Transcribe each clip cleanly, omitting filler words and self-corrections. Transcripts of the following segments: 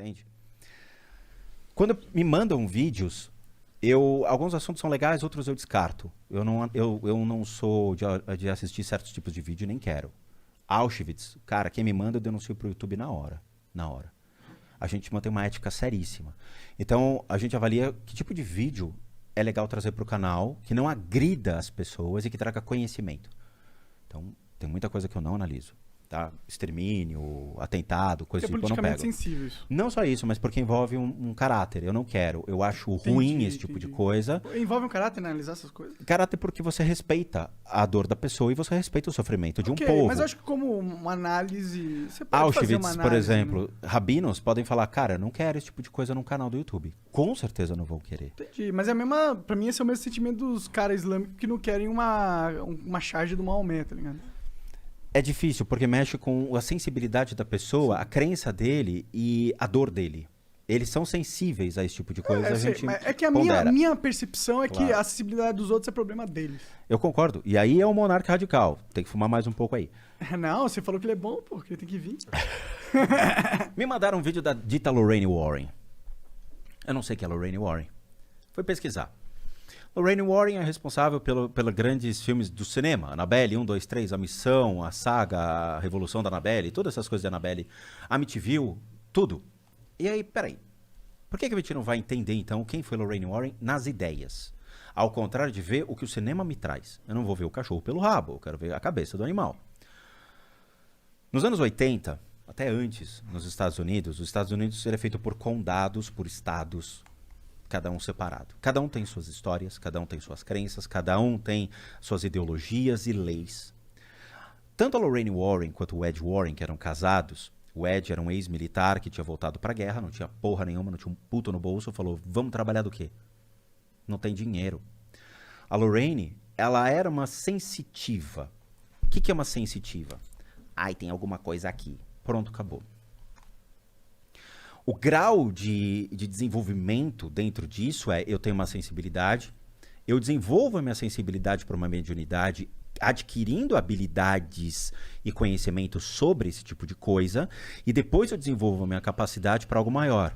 entende? Quando me mandam vídeos, alguns assuntos são legais, outros eu descarto. Eu não sou de assistir certos tipos de vídeo, nem quero. Auschwitz, cara, quem me manda eu denuncio pro YouTube na hora. Na hora. A gente mantém uma ética seríssima. Então, a gente avalia que tipo de vídeo é legal trazer pro canal, que não agrida as pessoas e que traga conhecimento. Então, tem muita coisa que eu não analiso. Tá? Extermínio, atentado, coisa do tipo, eu não pego. Sensível isso. Não só isso, mas porque envolve um caráter. Eu não quero. Eu acho ruim esse tipo de coisa. Envolve um caráter analisar essas coisas? Caráter porque você respeita a dor da pessoa e você respeita o sofrimento de um povo. Mas eu acho que como uma análise... Você pode Auschwitz, fazer uma análise, por exemplo, rabinos podem falar, cara, eu não quero esse tipo de coisa no canal do YouTube. Com certeza não vão querer. Entendi. Mas é a mesma... Pra mim, esse é o mesmo sentimento dos caras islâmicos que não querem uma charge do Maomé, tá ligado? É difícil, porque mexe com a sensibilidade da pessoa, a crença dele e a dor dele. Eles são sensíveis a esse tipo de coisa. É que a minha percepção é que a acessibilidade dos outros é problema deles. Eu concordo. E aí é um monarca radical. Tem que fumar mais um pouco aí. Não, você falou que ele é bom, pô, que ele tem que vir. Me mandaram um vídeo da dita Lorraine Warren. Eu não sei quem é Lorraine Warren. Fui pesquisar. Lorraine Warren é responsável pelos grandes filmes do cinema. Annabelle 1, 2, 3, A Missão, a Saga, a Revolução da Annabelle, todas essas coisas da Annabelle. Amityville, tudo. E aí, peraí. Por que a gente não vai entender, então, quem foi Lorraine Warren nas ideias? Ao contrário de ver o que o cinema me traz. Eu não vou ver o cachorro pelo rabo, eu quero ver a cabeça do animal. Nos anos 80, até antes, nos Estados Unidos, os Estados Unidos era feito por condados, por estados, cada um separado. Cada um tem suas histórias, cada um tem suas crenças, cada um tem suas ideologias e leis. Tanto a Lorraine Warren quanto o Ed Warren, que eram casados, o Ed era um ex-militar que tinha voltado pra guerra, não tinha porra nenhuma, não tinha um puto no bolso, falou, vamos trabalhar do quê? Não tem dinheiro. A Lorraine, ela era uma sensitiva. O que é uma sensitiva? Ai, tem alguma coisa aqui. Pronto, acabou. O grau de desenvolvimento dentro disso eu tenho uma sensibilidade, eu desenvolvo a minha sensibilidade para uma mediunidade, adquirindo habilidades e conhecimento sobre esse tipo de coisa, e depois eu desenvolvo a minha capacidade para algo maior,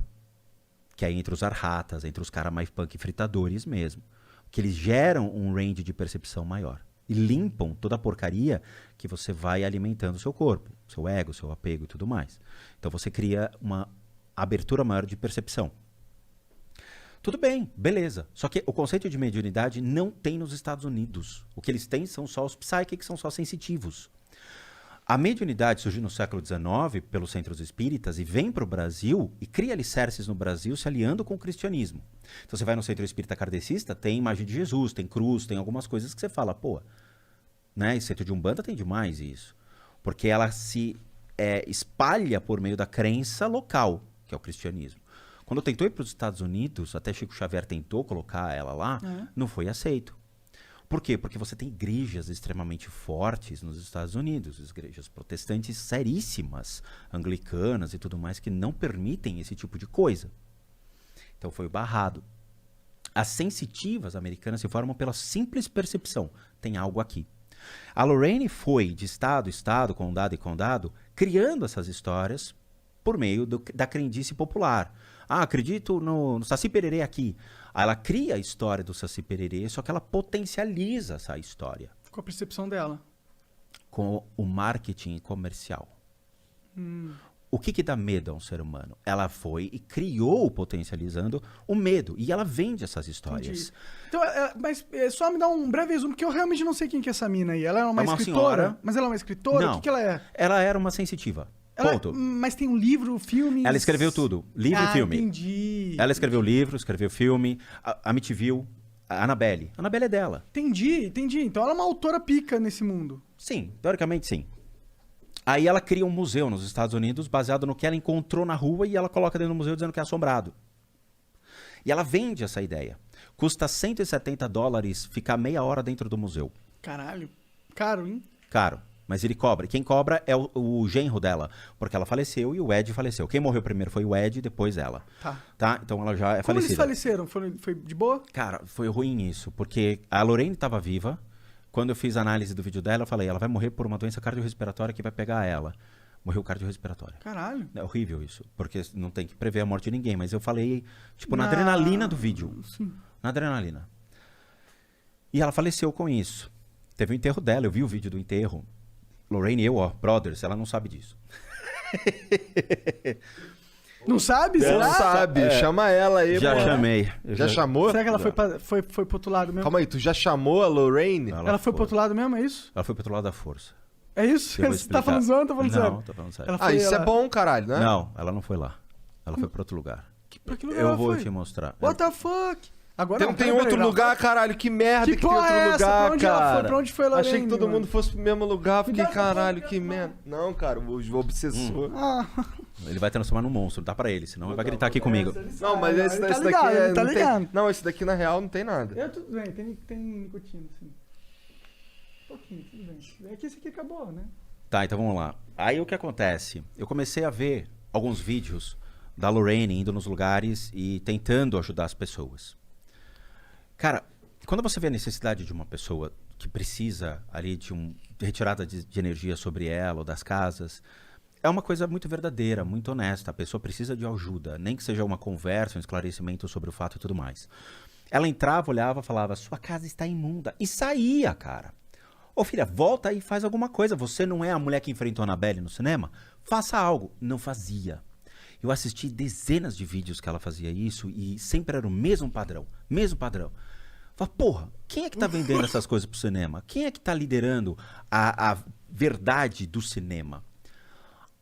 que é entre os arhatas, entre os caras mais punk fritadores mesmo, que eles geram um range de percepção maior e limpam toda a porcaria que você vai alimentando o seu corpo, seu ego, seu apego e tudo mais. Então você cria uma abertura maior de percepção. Tudo bem, beleza. Só que o conceito de mediunidade não tem nos Estados Unidos. O que eles têm são só os psychics, são só sensitivos. A mediunidade surgiu no século XIX pelos centros espíritas e vem para o Brasil e cria alicerces no Brasil se aliando com o cristianismo. Então você vai no centro espírita kardecista, tem imagem de Jesus, tem cruz, tem algumas coisas que você fala, pô, né? E centro de Umbanda tem demais isso. Porque ela se espalha por meio da crença local, que é o cristianismo. Quando tentou ir para os Estados Unidos, até Chico Xavier tentou colocar ela lá, não foi aceito. Por quê? Porque você tem igrejas extremamente fortes nos Estados Unidos, igrejas protestantes seríssimas, anglicanas e tudo mais, que não permitem esse tipo de coisa. Então foi barrado. As sensitivas americanas se formam pela simples percepção. Tem algo aqui. A Lorraine foi de estado, estado, condado e condado, criando essas histórias por meio da crendice popular. Ah, acredito no Saci Pererê aqui. Aí ela cria a história do Saci Pererê, só que ela potencializa essa história. Com a percepção dela. Com o marketing comercial. O que dá medo a um ser humano? Ela foi e criou, potencializando o medo. E ela vende essas histórias. Entendi. Então, mas só me dá um breve resumo, porque eu realmente não sei quem que é essa mina aí. Ela é uma escritora? Senhora. Mas ela é uma escritora? Não. O que ela é? Ela era uma sensitiva. Ponto. Mas tem um livro, filme... Ela escreveu tudo. Livro e filme. Entendi. Ela escreveu livro, escreveu filme. A Amityville, a Annabelle. A Annabelle é dela. Entendi. Então ela é uma autora pica nesse mundo. Sim, teoricamente sim. Aí ela cria um museu nos Estados Unidos baseado no que ela encontrou na rua e ela coloca dentro do museu dizendo que é assombrado. E ela vende essa ideia. Custa $170 ficar meia hora dentro do museu. Caralho. Caro, hein? Caro. Mas ele cobra. Quem cobra é o genro dela. Porque ela faleceu e o Ed faleceu. Quem morreu primeiro foi o Ed, depois ela. Tá? Então ela já é Como falecida. Como eles faleceram? Foi de boa? Cara, foi ruim isso. Porque a Lorraine estava viva. Quando eu fiz a análise do vídeo dela, eu falei, ela vai morrer por uma doença cardiorrespiratória que vai pegar ela. Morreu cardiorrespiratória. Caralho. É horrível isso, porque não tem que prever a morte de ninguém, mas eu falei, tipo, na adrenalina do vídeo. Sim. Na adrenalina. E ela faleceu com isso. Teve o enterro dela, eu vi o vídeo do enterro. Lorraine e eu, ó, brothers, ela não sabe disso. Não sabe? Não Será? sabe, chama ela aí. Já pô. chamei. Já chamou? Será que ela foi pro outro lado mesmo? Calma aí, tu já chamou a Lorraine? Ela foi pro outro lado mesmo, é isso? Ela foi pro outro lado da força. É isso? Eu vou Você tá explicar. falando zoando ou tá falando sério? Não, tô falando sério. Ela Ah, foi- isso ela- é bom, caralho, né? Não, ela não foi lá. Ela foi pra outro lugar. Pra que lugar Eu ela vou foi? te mostrar. What the fuck? Agora Tem, não, tem peraí, outro não. lugar, caralho, que merda Que que, tem porra outro é essa? lugar, Pra onde ela foi? cara. Pra onde foi a Achei que Lorraine, todo mano? mundo fosse pro mesmo lugar, fiquei, dá essa caralho, porra, que mano. merda. Não, cara, o obsessor. Ah, Ele vai transformar num monstro, dá pra ele, senão ele vai gritar aqui comigo. Não, mas esse, ele esse tá daqui ligado, é, ele tá não tem- ligado. Não, esse daqui na real não tem nada. Tudo bem, tem nicotina, sim. Um pouquinho, tudo bem. É que esse aqui acabou, né? Tá, então vamos lá. Aí o que acontece? Eu comecei a ver alguns vídeos da Lorraine indo nos lugares e tentando ajudar as pessoas. Cara, quando você vê a necessidade de uma pessoa que precisa ali de retirada de energia sobre ela ou das casas, é uma coisa muito verdadeira, muito honesta. A pessoa precisa de ajuda, nem que seja uma conversa, um esclarecimento sobre o fato e tudo mais. Ela entrava, olhava, falava, sua casa está imunda. E saía, cara. Ô filha, volta e faz alguma coisa. Você não é a mulher que enfrentou a Annabelle no cinema? Faça algo. Não fazia. Eu assisti dezenas de vídeos que ela fazia isso e sempre era o mesmo padrão. Mesmo padrão. Fala, porra, quem é que tá vendendo essas coisas pro cinema? Quem é que tá liderando a verdade do cinema?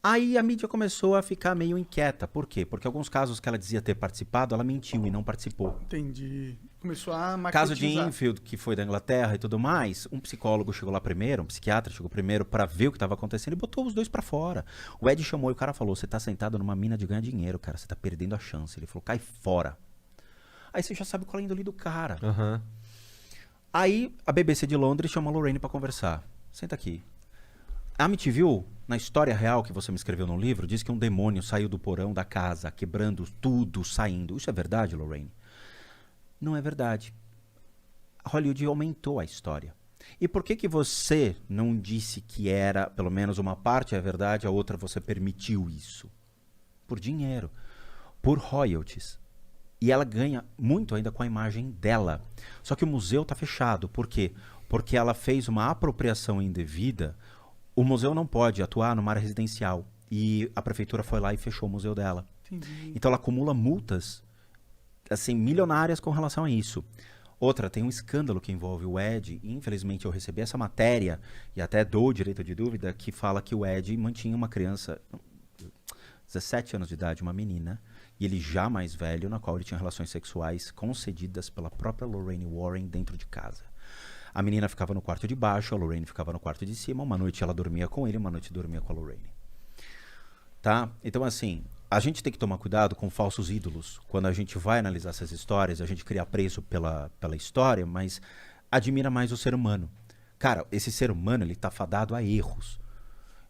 Aí a mídia começou a ficar meio inquieta. Por quê? Porque alguns casos que ela dizia ter participado, ela mentiu e não participou. Entendi. Começou a Caso de maquetizar. Enfield, que foi da Inglaterra e tudo mais, um psicólogo chegou lá primeiro, um psiquiatra chegou primeiro pra ver o que estava acontecendo e botou os dois pra fora. O Ed chamou e o cara falou, você tá sentado numa mina de ganhar dinheiro, cara, você tá perdendo a chance. Ele falou, cai fora. Aí você já sabe qual é a índole do cara. Aham. Aí a BBC de Londres chamou a Lorraine pra conversar. Senta aqui. A Amityville, na história real que você me escreveu no livro, diz que um demônio saiu do porão da casa, quebrando tudo, saindo. Isso é verdade, Lorraine? Não é verdade. Hollywood aumentou a história. E por que que você não disse que era, pelo menos uma parte é verdade, a outra você permitiu isso? Por dinheiro. Por royalties. E ela ganha muito ainda com a imagem dela. Só que o museu está fechado. Por quê? Porque ela fez uma apropriação indevida. O museu não pode atuar numa área residencial. E a prefeitura foi lá e fechou o museu dela. Entendi. Então ela acumula multas assim, milionárias com relação a isso. Outra, tem um escândalo que envolve o Ed. E, infelizmente eu recebi essa matéria e até dou o direito de dúvida que fala que o Ed mantinha uma criança, 17 anos de idade, uma menina, e ele já mais velho, na qual ele tinha relações sexuais concedidas pela própria Lorraine Warren dentro de casa. A menina ficava no quarto de baixo, a Lorraine ficava no quarto de cima, uma noite ela dormia com ele, uma noite dormia com a Lorraine. Tá? Então, assim, a gente tem que tomar cuidado com falsos ídolos. Quando a gente vai analisar essas histórias, a gente cria apreço pela história, mas admira mais o ser humano. Cara, esse ser humano, ele tá fadado a erros.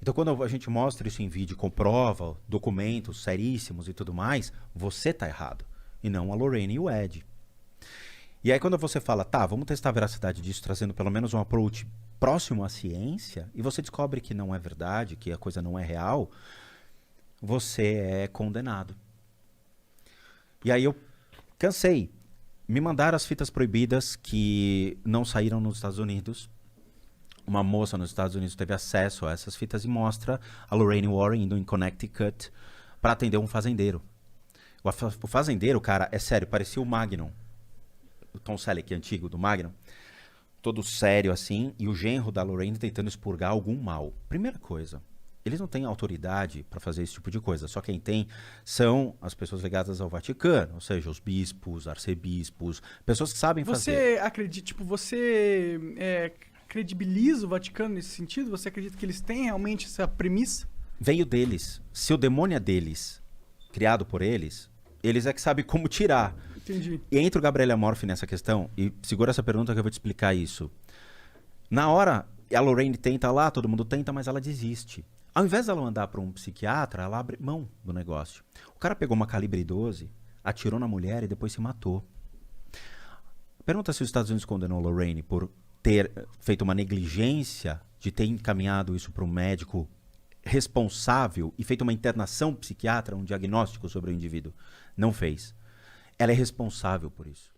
Então, quando a gente mostra isso em vídeo, comprova, documentos seríssimos e tudo mais, você tá errado. E não a Lorraine e o Ed. E aí, quando você fala, tá, vamos testar a veracidade disso, trazendo pelo menos um approach próximo à ciência, e você descobre que não é verdade, que a coisa não é real, você é condenado. E aí eu cansei. Me mandaram as fitas proibidas que não saíram nos Estados Unidos. Uma moça nos Estados Unidos teve acesso a essas fitas e mostra a Lorraine Warren indo em Connecticut para atender um fazendeiro. O fazendeiro, cara, é sério, parecia o Magnum. O Tom Selleck antigo do Magnum. Todo sério assim, e o genro da Lorraine tentando expurgar algum mal. Primeira coisa, eles não têm autoridade para fazer esse tipo de coisa. Só quem tem são as pessoas ligadas ao Vaticano, ou seja, os bispos, arcebispos, pessoas que sabem fazer. Você acredita, tipo, você credibiliza o Vaticano nesse sentido? Você acredita que eles têm realmente essa premissa? Veio deles. Se o demônio é deles, criado por eles, eles é que sabem como tirar. Entendi. E entra o Gabriel Amorfi nessa questão, e segura essa pergunta que eu vou te explicar isso. Na hora, a Lorraine tenta lá, todo mundo tenta, mas ela desiste. Ao invés dela mandar para um psiquiatra, ela abre mão do negócio. O cara pegou uma calibre 12, atirou na mulher e depois se matou. Pergunta se os Estados Unidos condenou a Lorraine por ter feito uma negligência de ter encaminhado isso para um médico responsável e feito uma internação psiquiatra, um diagnóstico sobre o indivíduo. Não fez. Ela é responsável por isso.